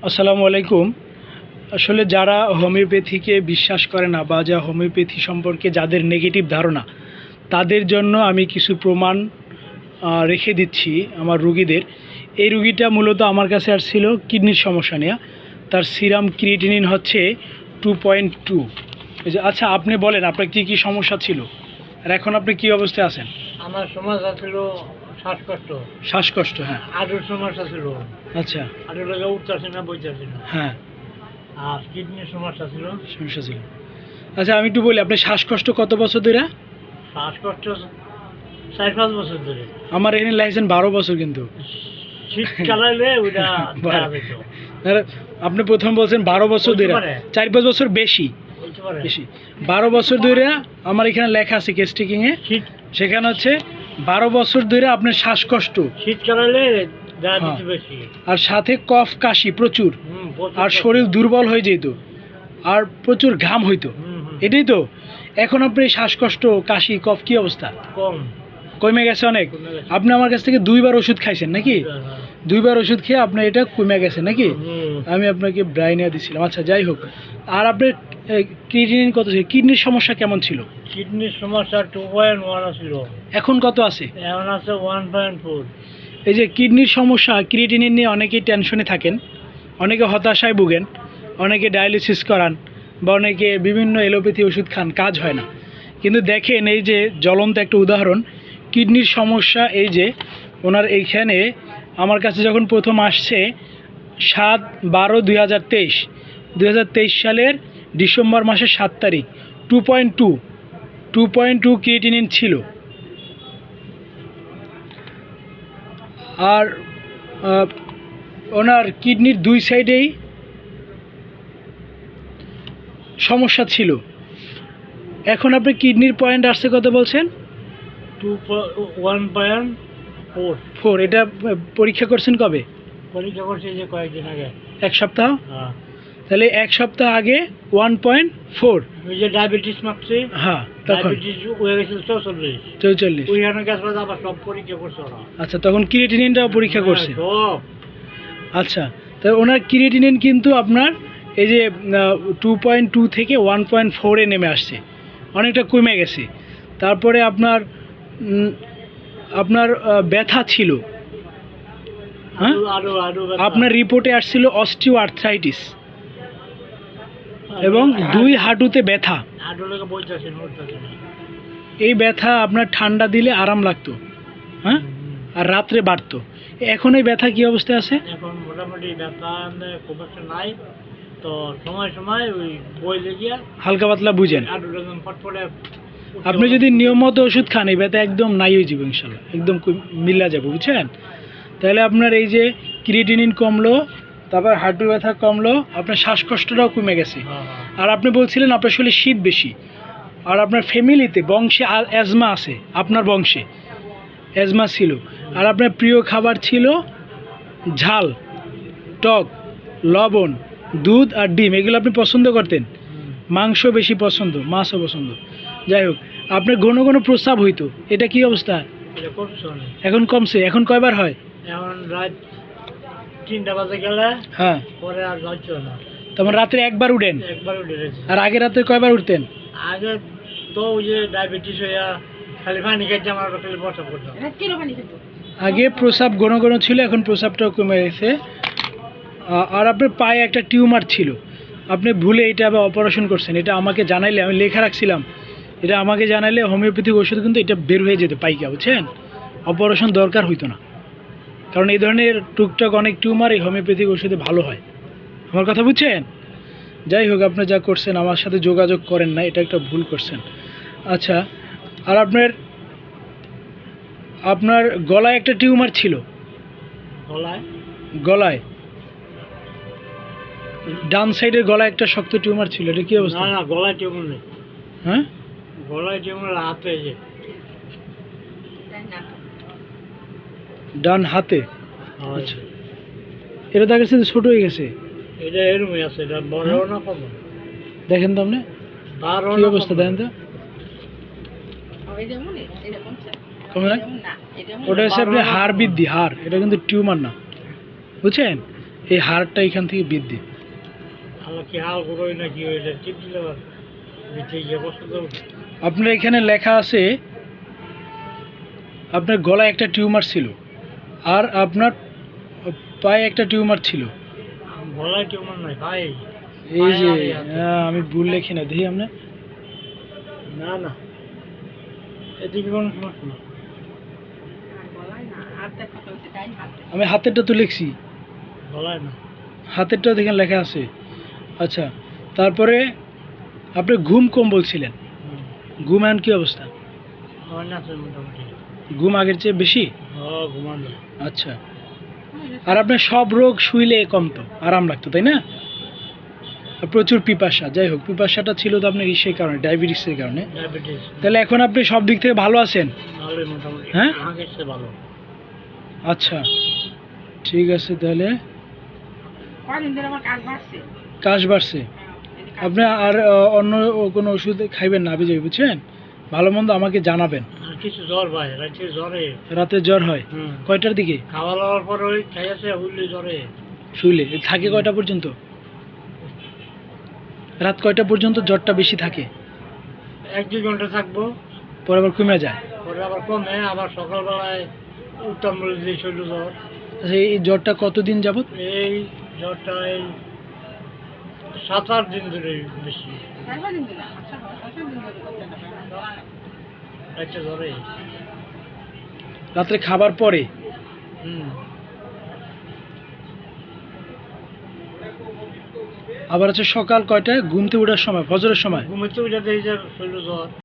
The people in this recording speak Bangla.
আসসালামু আলাইকুম। আসলে যারা হোমিওপ্যাথিকে বিশ্বাস করে না বা যা হোমিওপ্যাথি সম্পর্কে যাদের নেগেটিভ ধারণা, তাদের জন্য আমি কিছু প্রমাণ রেখে দিচ্ছি আমার রুগীদের। এই রুগীটা মূলত আমার কাছে আসছিল কিডনির সমস্যা নিয়ে। তার সিরাম ক্রিয়েটিনিন হচ্ছে 2.2। আচ্ছা, আপনি বলেন আপনার কী কী সমস্যা ছিল আর এখন আপনি কী অবস্থায় আছেন? আমার সমস্যা ছিল শ্বাসকষ্ট। শ্বাসকষ্ট, হ্যাঁ। হাঁটুর সমস্যা ছিল, আচ্ছা, হাঁটু লেগে উঠতেছে না, বইতেছে না। হ্যাঁ, আর কিডনির সমস্যা ছিল। সমস্যা ছিল। আচ্ছা, আমি একটু বলি, আপনার শ্বাসকষ্ট কত বছর ধরে? শ্বাসকষ্ট 4-5 বছর ধরে। আমার এখানে লাইসেন্স 12 বছর কিন্তু। শীতকালে ওইটা দেখা যেত। তাহলে আপনি প্রথম বলছেন 12 বছর হইতে ধরে, পারে। 4-5 বছর বেশি বলতে পারে বেশি 12 বছর ধরে আমার এখানে লেখা আছে কেস টেকিংয়ে, শীত সেখানে হচ্ছে 12 বছর ধরে আপনার শ্বাসকষ্ট শীতকালে দেখা হ্যাঁ। দিতে বেশি। আর সাথে কফ কাশি প্রচুর, প্রচুর আর কষ্ট। শরীর দুর্বল হয়ে যেত আর প্রচুর ঘাম হইতো, এটাই তো। এখন আপনি শ্বাসকষ্ট, কাশি, কফ কি অবস্থা? কম কমে গেছে অনেক। কমে গেছে। আপনি আমার কাছ থেকে 2বার ওষুধ খাইছেন নাকি? হ্যাঁ। 2বার ওষুধ খেয়ে আপনার এটা কমে গেছে নাকি? হুম। আমি আপনাকে ব্রাইনিয়া দিছিলাম। আচ্ছা, যাই হোক। আর আপনার ক্রিয়েটিনিন কত ছিল? কিডনির সমস্যা কেমন ছিল? কিডনির সমস্যা 2.1 ছিল, এখন কত আছে? এখন আছে 1.4। এই যে কিডনির সমস্যা, ক্রিয়েটিনিন নিয়ে অনেকেই টেনশনে থাকেন, অনেকে হতাশায় ভুগেন, অনেকে ডায়ালিসিস করান বা অনেকে বিভিন্ন এলোপ্যাথি ওষুধ খান, কাজ হয় না। কিন্তু দেখেন, এই যে জ্বলন্ত একটা উদাহরণ কিডনির সমস্যা। এই যে ওনার এইখানে আমার কাছে যখন প্রথম আসছে 7/12/2023 সালের ডিসেম্বর মাসের 7 তারিখ 2.2 ক্রিয়েটিনিন ছিল। আর ওনার কিডনির 2 সাইডেই সমস্যা ছিল। এখন আপনি কিডনির পয়েন্ট আসছে কত বলছেন? 1.4। এটা পরীক্ষা করছেন কবে? পরীক্ষা করছি যে কয়েকদিন আগে। 1 সপ্তাহ। হ্যাঁ। তাহলে 1 সপ্তাহ আগে 1.4। ওই যে ডায়াবেটিস মাপছি, হ্যাঁ, তখন ডায়াবেটিস হয়ে গেছিল 44। 44। ওইখানে গেছে আবার সব পরীক্ষা করছে ওরা। আচ্ছা, তখন ক্রিয়েটিনিনটাও পরীক্ষা করছে। হ্যাঁ, সব। আচ্ছা, তো ওনার ক্রিয়েটিনিন কিন্তু আপনার এই যে 2.2 থেকে 1.4-এ নেমে আসছে, অনেকটা কমে গেছে। তারপরে আপনার ব্যথা ছিল, হ্যাঁ। ব্যথা। আপনার রিপোর্টে আসছিল অস্টিও আর্থ্রাইটিস এবং 2 হাঁটুতে ব্যথা। হাঁটু লেগে বইতেছে না, উঠতেছে না। এই ব্যথা আপনার ঠান্ডা দিলে আরাম লাগতো, হ্যাঁ, আর রাত্রে বাড়তো। এখন এই ব্যথা কি অবস্থায় আছে? এখন মোটামুটি ব্যথা খুব একটা নাই, তো সময় সময় ওই বই লেগিয়া হালকা পাতলা বুঝেন। হাঁটু যখন ফটফটে আপনি যদি নিয়মিত ওষুধ খান, এই ব্যথা একদম নাই হয়ে যাবে ইনশাল্লাহ, একদম মিলা যাবে, বুঝছেন? তাহলে আপনার এই যে ক্রিয়েটিনিন কমলো, তারপর হাঁটু ব্যথা কমলো, আপনার শ্বাসকষ্টটাও কমে গেছে। আর আপনি বলছিলেন আপনার শরীরে শীত বেশি, আর আপনার ফ্যামিলিতে বংশে অ্যাজমা আছে, আপনার বংশে অ্যাজমা ছিল। আর আপনার প্রিয় খাবার ছিল ঝাল, টক, লবণ, দুধ আর ডিম, এগুলো আপনি পছন্দ করতেন। মাংস বেশি পছন্দ, মাছও পছন্দ। যাই হোক, আপনার ঘন ঘন প্রস্রাব হইতো, এটা কি অবস্থা? এটা করছে অনেক। এখন কমছে। এখন কয়বার হয়? এখন রাত 3টা বাজে গেলে হ্যাঁ, পরে আর যাচ্ছে না। তখন রাত্রে একবার উঠেন। একবার উঠে গেছে। আর আগে রাতে কয়বার উঠতেন? আগে তো ওই যে ডায়াবেটিস হইয়া খালি পানি খাইতে আমার খালি বসা করতাম। আগে প্রস্রাব ঘন ঘন ছিল, এখন প্রস্রাবটাও কমে গেছে। আর আপনার পায়ে একটা টিউমার ছিল, আপনি ভুলে এটা আবার অপারেশন করছেন। এটা আমাকে জানাইলে, আমি লেখা রাখছিলাম, এটা আমাকে জানাইলে হোমিওপ্যাথিক ওষুধ কিন্তু এটা বের হয়ে যেত পাইকা, বুঝছেন? অপারেশন দরকার হইতো না, কারণ এই ধরনের টুকটাক অনেক টিউমার এই হোমিওপ্যাথিক ওষুধে ভালো হয়। আমার কথা বুঝছেন? যাই হোক, আপনি যা করছেন আমার সাথে যোগাযোগ করেন না, এটা একটা ভুল করছেন। আচ্ছা, আর আপনার গলায় একটা টিউমার ছিল। গলায় ডান সাইডের গলায় একটা শক্ত টিউমার ছিল, এটা কি অবস্থা? না, গলায় টিউমার নেই। হ্যাঁ, গলায় টিউমার হাতে, যে ডান হাতে। আচ্ছা, এটা দেখার সাথে ছোট হয়ে গেছে। এটা এরমই আছে, এটা বড় না কম। দেখেন তো আপনি কি অবস্থা, দেখেন তো। কমে না? ওটা হচ্ছে আপনি হাড় বৃদ্ধি, হাড়, এটা কিন্তু টিউমার না, বুঝছেন? এই হাড়টা এখান থেকে বৃদ্ধি। আমার কি হাল করোই নাকি ওইটা টিপ দিলে বেঁচে গিয়ে বসে তো আপনার এখানে লেখা আছে আপনার গলায় একটা টিউমার ছিল আর আপনার পায়ে একটা টিউমার ছিল। গলায় টিউমার নয় ভাই। এই যে পায়ে আর এই হাতে। আমি ভুল লেখি না, দেখি আপনার না না এদিকে কোনো সমস্যা না। আমি হাতেরটা তো লিখছি, গলায় না। হাতেরটাও দেখেন লেখা আছে। আচ্ছা, তারপরে আপনি ঘুম কম বলছিলেন, ঘুম এখন কি অবস্থা? আমার না আছে মোটামুটি। ঘুম আগের চেয়ে বেশি? ঘুমান যায়। আচ্ছা, আর আপনার সব রোগ শুইলে কমতো, আরাম লাগতো, তাই না? আর প্রচুর পিপাসা, যাই হোক পিপাসাটা ছিল তো আপনার ইসের কারণে, ডায়াবেটিসের কারণে। ডায়াবেটিস তাহলে এখন আপনি সব দিক থেকে ভালো আছেন? ভালোই মোটামুটি। হ্যাঁ? আগের চেয়ে ভালো। আচ্ছা ঠিক আছে, তাহলে কাশ বাড়ছে। আপনি আর অন্য কোনো ওষুধ খাইবেন না, আপনি বুঝছেন? ভালো মন্দ আমাকে জানাবেন। আর কিছু জ্বর ভাই, রাত্রে জ্বরে। রাতে জ্বর হয় কয়টার দিকে? খাওয়া দাওয়ার পর ওই খাই আছে হুইলে জ্বরে। শুইলে থাকে কয়টা পর্যন্ত? রাত কয়টা পর্যন্ত জ্বরটা বেশি থাকে? 1-2 ঘন্টা থাকবো, পরে আবার কমে যায়? পরে আবার কমে, আবার সকালবেলায় উত্তম বলে দিয়ে শরীর জ্বর। আচ্ছা, এই জ্বরটা কতদিন যাবত? এই জ্বরটা এই 7-8 দিন ধরে বেশি। রাত্রে জ্বরে। রাত্রে খাবার পরে? আবার হচ্ছে সকাল কয়টায়? ঘুম থেকে ওঠার সময়, ফজরের সময়? ঘুমেতে উঠে দেখি যে শরীর জ্বর।